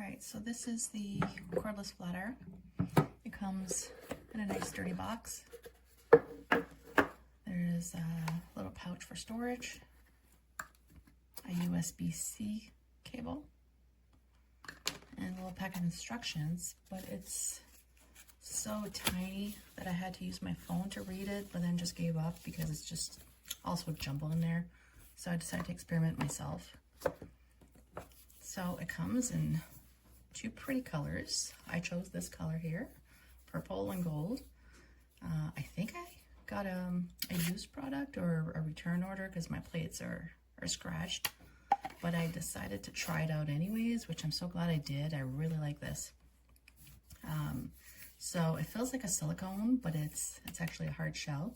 Alright, so this is the cordless flat iron. It comes in a nice sturdy box. There's a little pouch for storage, a USB-C cable, and a little pack of instructions, but it's so tiny that I had to use my phone to read it, but then just gave up because it's just also jumbled in there. So I decided to experiment myself. So it comes in two pretty colors. I chose this color here, purple and gold. I think I got a used product or a return order because my plates are scratched, but I decided to try it out anyways, which I'm so glad I did. I really like this. So it feels like a silicone, but it's actually a hard shell.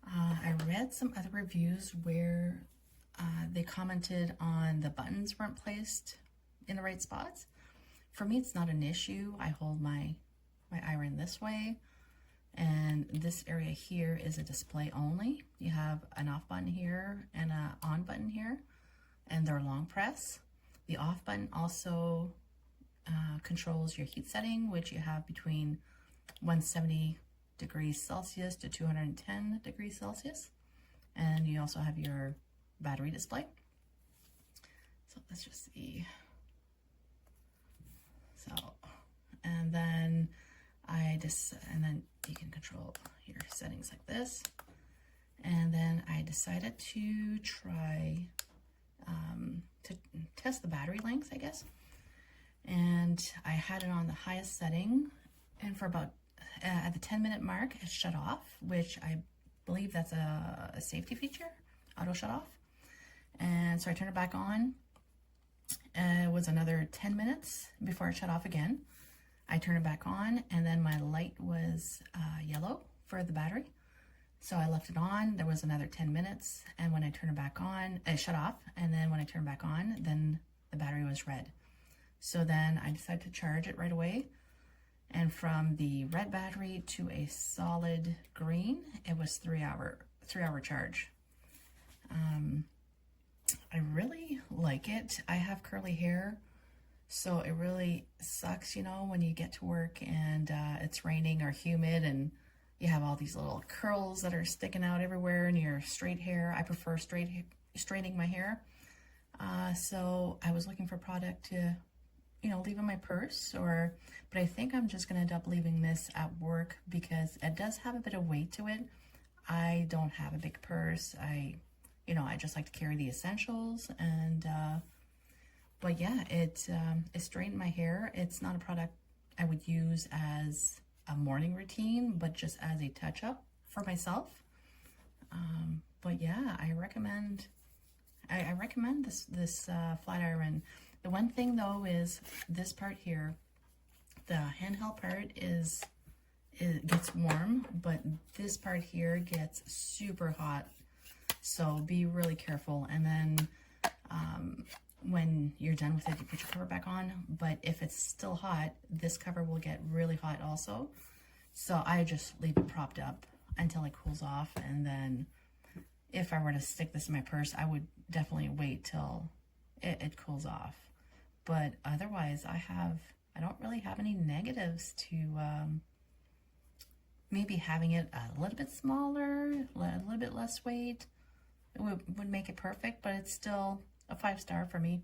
I read some other reviews where they commented on the buttons weren't placed in the right spots. For me, it's not an issue. I hold my iron this way, and this area here is a display only. You have an off button here and an on button here, and they're long press. The off button also controls your heat setting, which you have between 170 degrees Celsius to 210 degrees Celsius. And you also have your battery display. So let's just see. So, and then and then you can control your settings like this. And then I decided to try to test the battery length, I guess. And I had it on the highest setting, and for about at the 10-minute mark, it shut off, which I believe that's a safety feature, auto shut off. And so I turned it back on. It was another 10 minutes before it shut off again. I turned it back on, and then my light was yellow for the battery. So I left it on. There was another 10 minutes, and when I turned it back on, it shut off. And then when I turned it back on, then the battery was red. So then I decided to charge it right away. And from the red battery to a solid green, it was 3-hour charge. I really like it. I have curly hair, so it really sucks, you know, when you get to work and it's raining or humid and you have all these little curls that are sticking out everywhere in your straight hair. I prefer straightening my hair. So I was looking for a product to, you know, leave in my purse, but I think I'm just gonna end up leaving this at work because it does have a bit of weight to it. I don't have a big purse. I just like to carry the essentials, and but yeah, it straightened my hair. It's not a product I would use as a morning routine, but just as a touch-up for myself. But yeah, I recommend this flat iron. The one thing though is this part here, the handheld part it gets warm, but this part here gets super hot. So be really careful. And then when you're done with it, you put your cover back on. But if it's still hot, this cover will get really hot also. So I just leave it propped up until it cools off. And then if I were to stick this in my purse, I would definitely wait till it cools off. But otherwise, I don't really have any negatives to maybe having it a little bit smaller, a little bit less weight. It would make it perfect, but it's still a 5-star for me.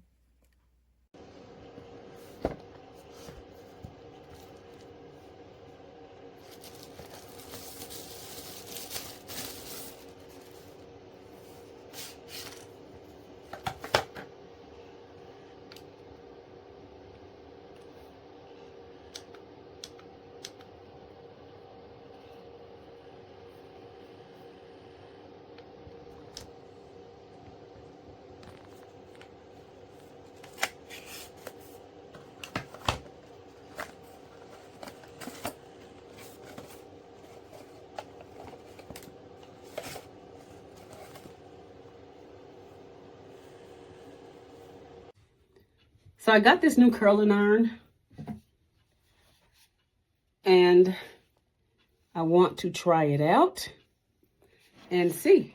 So I got this new curling iron, and I want to try it out and see.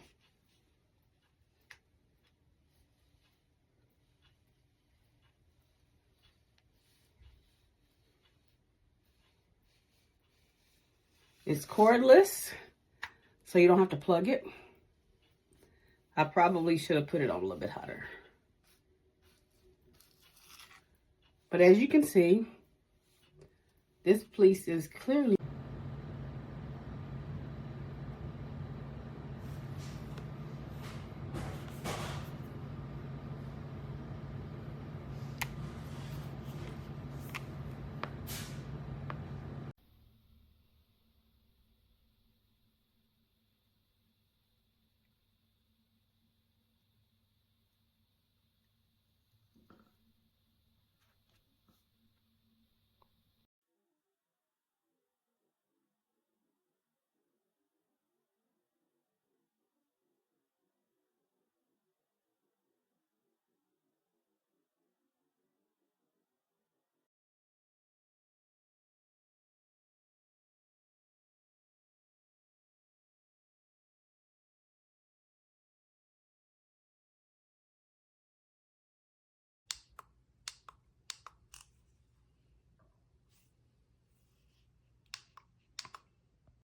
It's cordless, so you don't have to plug it. I probably should have put it on a little bit hotter. But as you can see, this piece is clearly